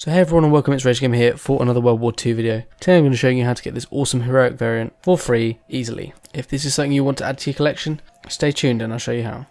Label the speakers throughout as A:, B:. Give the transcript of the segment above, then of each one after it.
A: So hey everyone and welcome, it's RageGamer here for another World War II video. Today I'm going to show you how to get this awesome heroic variant for free, easily. If this is something you want to add to your collection, stay tuned and I'll show you how.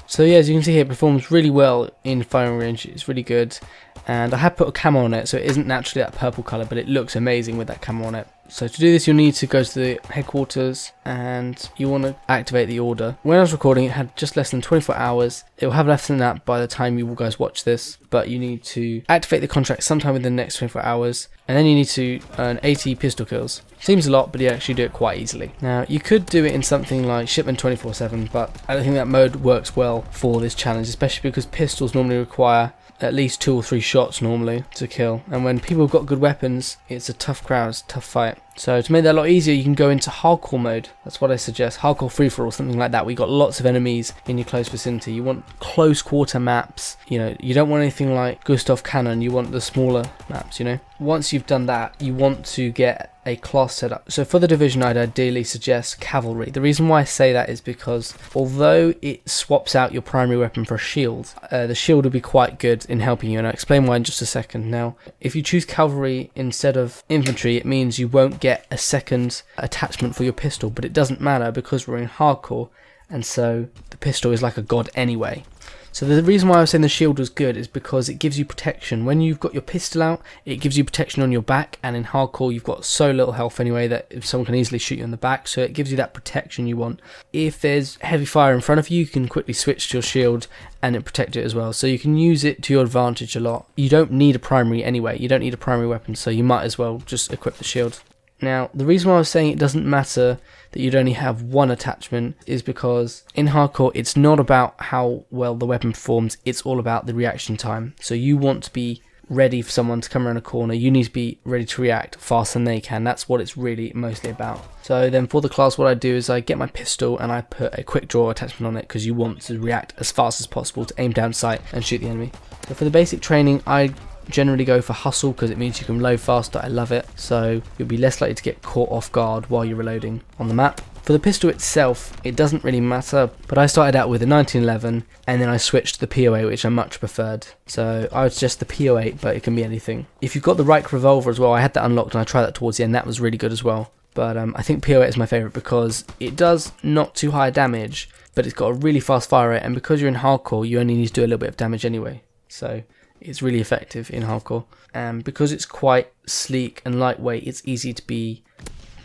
A: So yeah, as you can see here, it performs really well in firing range, it's really good. And I have put a camo on it, so it isn't naturally that purple colour, but it looks amazing with that camo on it. So to do this, you'll need to go to the headquarters and you want to activate the order. When I was recording, it had just less than 24 hours. It will have less than that by the time you guys watch this, but you need to activate the contract sometime within the next 24 hours, and then you need to earn 80 pistol kills. Seems a lot, but you actually do it quite easily. Now, you could do it in something like Shipment 24/7, but I don't think that mode works well for this challenge, especially because pistols normally require at least 2 or 3 shots normally to kill, and when people have got good weapons, it's a tough crowd, it's a tough fight. So to make that a lot easier, you can go into hardcore mode. That's what I suggest, hardcore free-for-all, something like that. We got lots of enemies in your close vicinity. You want close quarter maps, you know, you don't want anything like Gustav Cannon, you want the smaller maps, you know. Once you've done that, you want to get a class set up. So for the division, I'd ideally suggest cavalry. The reason why I say that is because although it swaps out your primary weapon for a shield, the shield will be quite good in helping you, and I'll explain why in just a second. Now, if you choose cavalry instead of infantry, it means you won't get a second attachment for your pistol, but it doesn't matter because we're in hardcore, and so the pistol is like a god anyway. So the reason why I was saying the shield was good is because it gives you protection. When you've got your pistol out, it gives you protection on your back, and in hardcore you've got so little health anyway that if someone can easily shoot you in the back, so it gives you that protection you want. If there's heavy fire in front of you, you can quickly switch to your shield and it protect it as well, so you can use it to your advantage a lot. You don't need a primary anyway, you don't need a primary weapon, so you might as well just equip the shield. Now, the reason why I was saying it doesn't matter that you'd only have one attachment is because in hardcore it's not about how well the weapon performs, it's all about the reaction time. So you want to be ready for someone to come around a corner, you need to be ready to react faster than they can. That's what it's really mostly about. So then for the class, what I do is I get my pistol and I put a quick draw attachment on it because you want to react as fast as possible to aim down sight and shoot the enemy. So for the basic training, I generally go for hustle because it means you can reload faster. I love it, so you'll be less likely to get caught off guard while you're reloading on the map. For the pistol itself, it doesn't really matter, but I started out with a 1911 and then I switched to the PO8, which I much preferred. So I would suggest the PO8, but it can be anything. If you've got the Reich revolver as well, I had that unlocked and I tried that towards the end, that was really good as well. But I think PO8 is my favourite because it does not too high damage, but it's got a really fast fire rate, and because you're in hardcore, you only need to do a little bit of damage anyway. So it's really effective in hardcore, and because it's quite sleek and lightweight, it's easy to be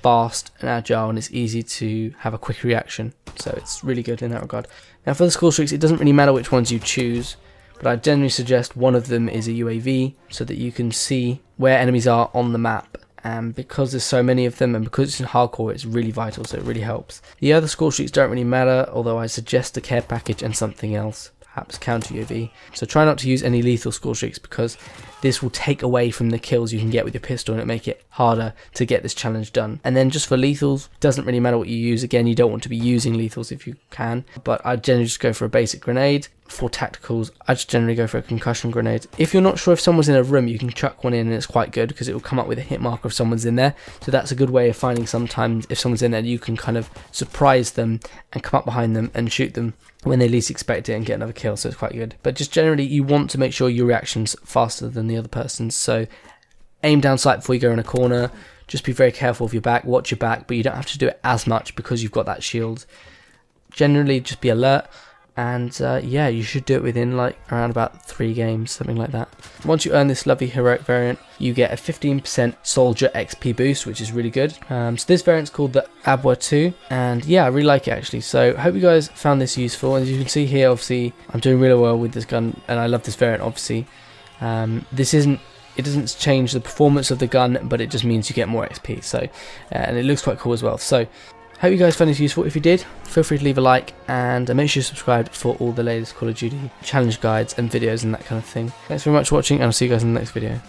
A: fast and agile, and it's easy to have a quick reaction, so it's really good in that regard. Now for the score streaks, it doesn't really matter which ones you choose, but I generally suggest one of them is a UAV so that you can see where enemies are on the map, and because there's so many of them and because it's in hardcore, it's really vital, so it really helps. The other score streaks don't really matter, although I suggest the care package and something else, perhaps counter UAV. So try not to use any lethal score streaks because this will take away from the kills you can get with your pistol and it'll make it harder to get this challenge done. And then just for lethals, doesn't really matter what you use. Again, you don't want to be using lethals if you can, but I generally just go for a basic grenade. For tacticals, I just generally go for a concussion grenade. If you're not sure if someone's in a room, you can chuck one in and it's quite good because it will come up with a hit marker if someone's in there. So that's a good way of finding sometimes if someone's in there, you can kind of surprise them and come up behind them and shoot them when they least expect it and get another kill, so it's quite good. But just generally, you want to make sure your reaction's faster than the other person's, so aim down sight before you go in a corner, just be very careful of your back, watch your back, but you don't have to do it as much because you've got that shield. Generally, just be alert, and yeah, you should do it within like around about 3 games, something like that. Once you earn this lovely heroic variant, you get a 15% soldier XP boost, which is really good. So this variant's called the WW2, and yeah, I really like it actually. So I hope you guys found this useful. As you can see here, obviously I'm doing really well with this gun and I love this variant obviously. It doesn't change the performance of the gun, but it just means you get more XP, so and it looks quite cool as well. So hope you guys found this useful. If you did, feel free to leave a like and make sure you subscribe for all the latest Call of Duty challenge guides and videos and that kind of thing. Thanks very much for watching, and I'll see you guys in the next video.